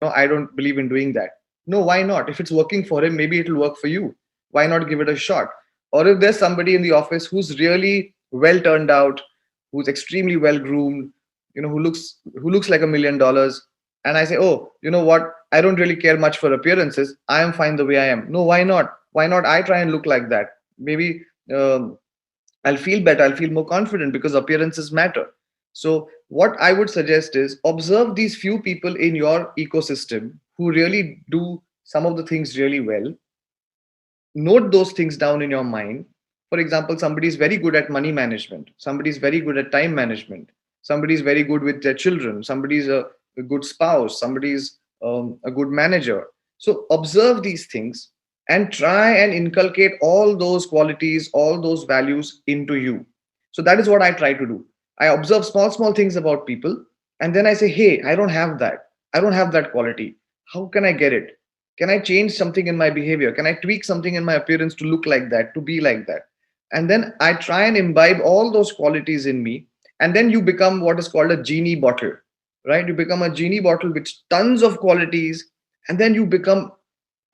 no, I don't believe in doing that. No, why not? If it's working for him, maybe it'll work for you. Why not give it a shot? Or if there's somebody in the office who's really well turned out, who's extremely well groomed, who looks like $1 million, and I say, oh, you know what? I don't really care much for appearances. I am fine the way I am. No, why not? Why not? I try and look like that. Maybe um, I'll feel better. I'll feel more confident because appearances matter. So, what I would suggest is observe these few people in your ecosystem who really do some of the things really well. Note those things down in your mind. For example, somebody is very good at money management, somebody is very good at time management, somebody is very good with their children, somebody is a good spouse, somebody is a good manager. So observe these things and try and inculcate all those qualities, all those values into you. So that is what I try to do. I observe small small things about people, and then I say, hey, I don't have that quality. How can I get it? Can I change something in my behavior? Can I tweak something in my appearance to look like that, to be like that? And then I try and imbibe all those qualities in me. And then you become what is called a genie bottle, right? You become a genie bottle with tons of qualities. And then you become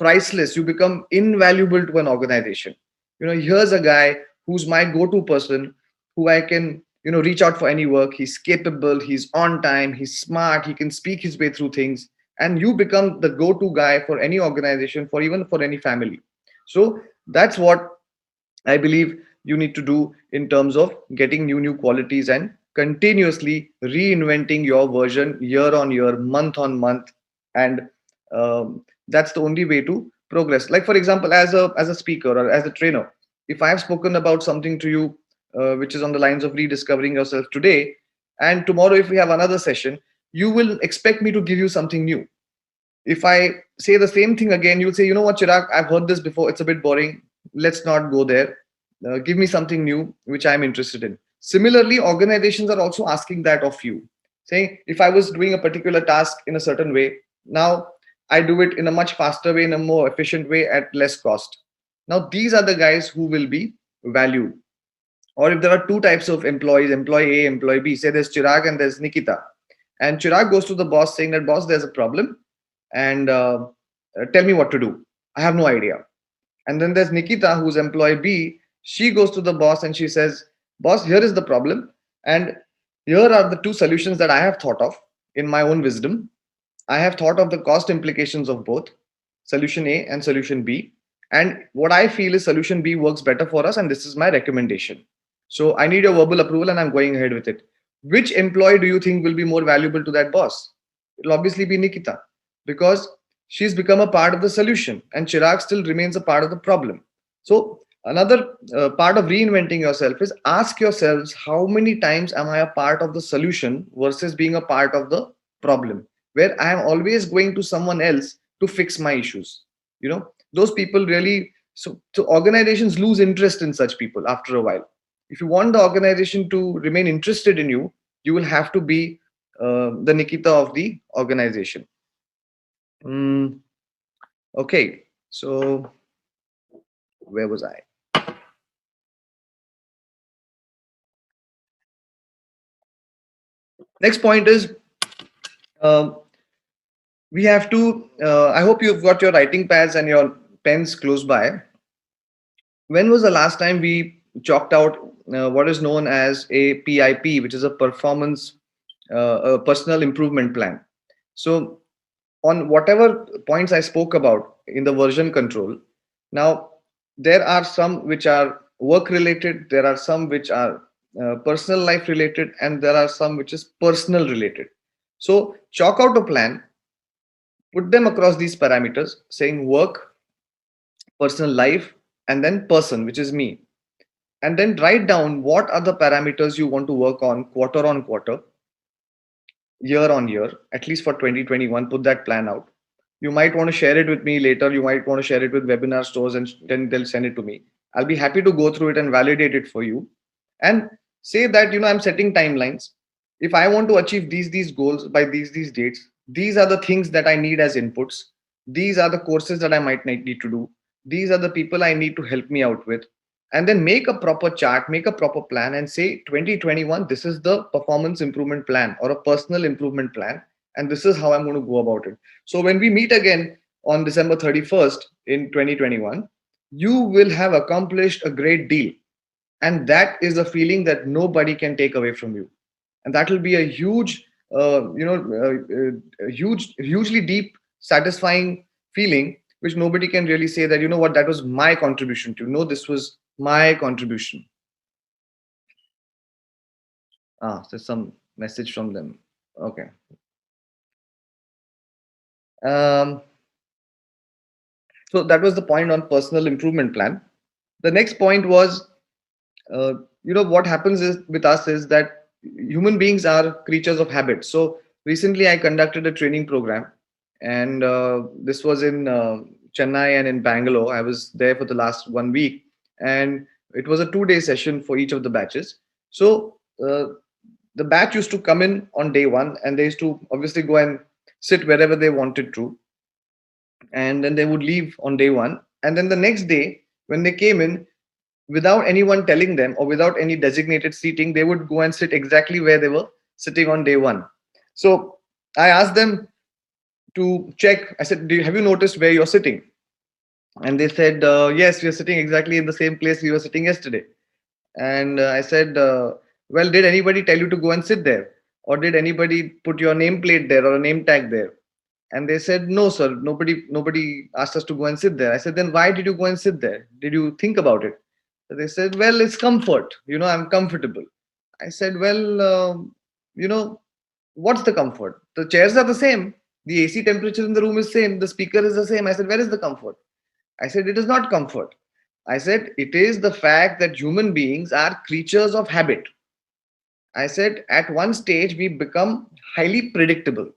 priceless. You become invaluable to an organization. Here's a guy who's my go to person, who I can, reach out for any work. He's capable, he's on time, he's smart, he can speak his way through things, and you become the go-to guy for any organization, for even for any family. So that's what I believe you need to do in terms of getting new qualities and continuously reinventing your version year on year, month on month. And that's the only way to progress. Like, for example, as a speaker or as a trainer, if I have spoken about something to you which is on the lines of rediscovering yourself today, and tomorrow if we have another session, you will expect me to give you something new. If I say the same thing again, you'll say, you know what, Chirag, I've heard this before. It's a bit boring. Let's not go there. Give me something new, which I'm interested in. Similarly, organizations are also asking that of you, saying, if I was doing a particular task in a certain way, now I do it in a much faster way, in a more efficient way at less cost. Now, these are the guys who will be valued. Or if there are two types of employees, employee A, employee B, say there's Chirag and there's Nikita. And Chirag goes to the boss saying that, boss, there's a problem, and tell me what to do. I have no idea. And then there's Nikita, who's employee B. She goes to the boss and she says, boss, here is the problem. And here are the two solutions that I have thought of in my own wisdom. I have thought of the cost implications of both solution A and solution B. And what I feel is solution B works better for us. And this is my recommendation. So I need your verbal approval and I'm going ahead with it. Which employee do you think will be more valuable to that boss? It'll obviously be Nikita, because she's become a part of the solution and Chirag still remains a part of the problem. So another part of reinventing yourself is ask yourselves, how many times am I a part of the solution versus being a part of the problem, where I am always going to someone else to fix my issues. Those people really, so organizations lose interest in such people after a while. If you want the organization to remain interested in you, you will have to be the Nikita of the organization. Mm, okay, so where was I? Next point is, um, we have to. I hope you've got your writing pads and your pens close by. When was the last time we chalked out what is known as a PIP, which is a personal improvement plan? So, on whatever points I spoke about in the version control, now there are some which are work related, there are some which are personal life related, and there are some which is personal related. So chalk out a plan, put them across these parameters, saying work, personal life, and then person, which is me. And then write down what are the parameters you want to work on quarter, year on year, at least for 2021. Put that plan out. You might want to share it with me later. You might want to share it with webinar stores, and then they'll send it to me. I'll be happy to go through it and validate it for you. And say that, I'm setting timelines. If I want to achieve these goals by these dates, these are the things that I need as inputs. These are the courses that I might need to do. These are the people I need to help me out with. And then make a proper chart, make a proper plan, and say 2021, this is the performance improvement plan or a personal improvement plan. and this is how I'm going to go about it. So when we meet again on December 31st in 2021, you will have accomplished a great deal, and that is a feeling that nobody can take away from you, and that will be a huge hugely deep, satisfying feeling, which nobody can really say that, you know what, that was my contribution to. No, this was my contribution. There's some message from them. Okay. um, so that was the point on personal improvement plan. The next point was, uh, what happens is with us is that human beings are creatures of habit. So recently I conducted a training program, and this was in Chennai and in Bangalore. I was there for the last 1 week, and it was a 2-day session for each of the batches. So the batch used to come in on day one, and they used to obviously go and sit wherever they wanted to, and then they would leave on day one. And then the next day, when they came in, without anyone telling them or without any designated seating, they would go and sit exactly where they were sitting on day one. So I asked them to check. I said, have you noticed where you're sitting? And they said, yes, we are sitting exactly in the same place we were sitting yesterday. And I said, well, did anybody tell you to go and sit there? Or did anybody put your nameplate there or a name tag there? And they said, no, sir, nobody asked us to go and sit there. I said, then why did you go and sit there? Did you think about it? So they said, well, it's comfort. I'm comfortable. I said, well, you know, what's the comfort? The chairs are the same. The AC temperature in the room is same. The speaker is the same. I said, where is the comfort? I said, it is not comfort. I said, it is the fact that human beings are creatures of habit. I said, at one stage, we become highly predictable.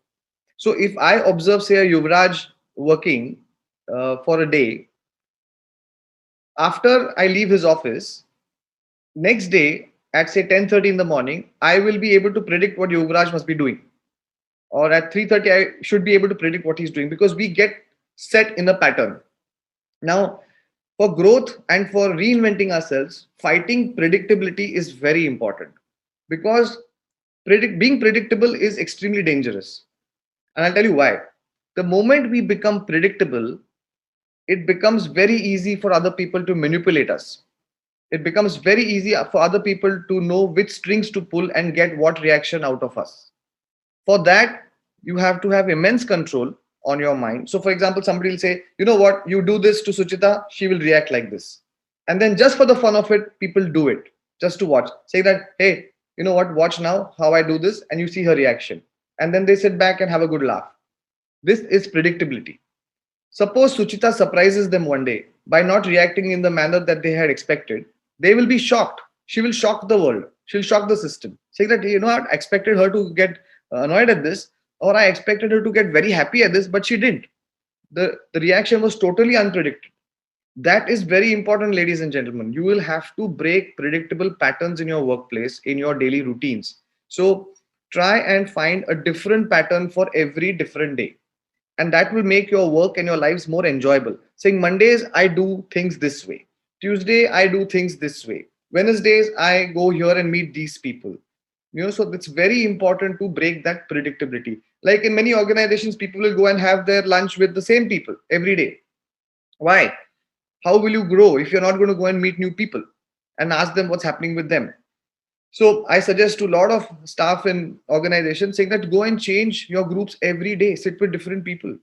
So if I observe, say, a Yuvraj working for a day, after I leave his office, next day at say 10:30 in the morning, I will be able to predict what Yuvraj must be doing. Or at 3:30, I should be able to predict what he's doing, because we get set in a pattern. Now, for growth and for reinventing ourselves, fighting predictability is very important, because being predictable is extremely dangerous. And I'll tell you why. The moment we become predictable, it becomes very easy for other people to manipulate us. It becomes very easy for other people to know which strings to pull and get what reaction out of us. For that, you have to have immense control on your mind. So, for example, somebody will say, you know what, you do this to Suchita, she will react like this. And then just for the fun of it, people do it just to watch. Say that, hey, you know what, watch now how I do this, and you see her reaction. And then they sit back and have a good laugh. This is predictability. Suppose Suchita surprises them one day by not reacting in the manner that they had expected. They will be shocked. She will shock the world. She'll shock the system. Saying that, I expected her to get annoyed at this, or I expected her to get very happy at this, but she didn't. The reaction was totally unpredicted. That is very important, ladies and gentlemen. You will have to break predictable patterns in your workplace, in your daily routines. So try and find a different pattern for every different day, and that will make your work and your lives more enjoyable. Saying Mondays I do things this way, Tuesday I do things this way, Wednesdays I go here and meet these people. So it's very important to break that predictability. Like in many organizations, people will go and have their lunch with the same people every day. Why? How will you grow if you're not going to go and meet new people and ask them what's happening with them? So I suggest to a lot of staff in organizations saying that go and change your groups every day, sit with different people.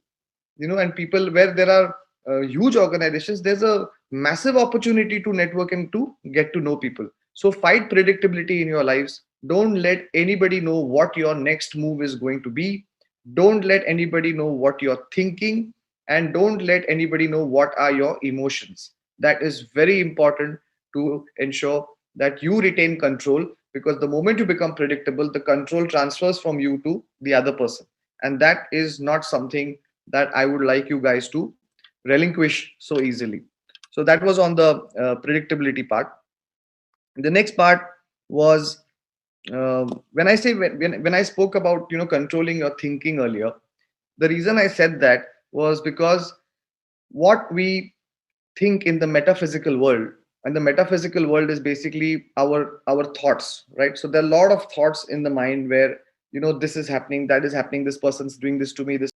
And people where there are huge organizations, there's a massive opportunity to network and to get to know people. So fight predictability in your lives. Don't let anybody know what your next move is going to be. Don't let anybody know what you're thinking, and don't let anybody know what are your emotions. That is very important to ensure that you retain control, because the moment you become predictable, the control transfers from you to the other person, and that is not something that I would like you guys to relinquish so easily. So that was on the predictability part. The next part was, when I say when I spoke about controlling your thinking earlier. The reason I said that was because what we think in the metaphysical world, and the metaphysical world is basically our thoughts, right? So there are a lot of thoughts in the mind where this is happening, that is happening, this person's doing this to me, this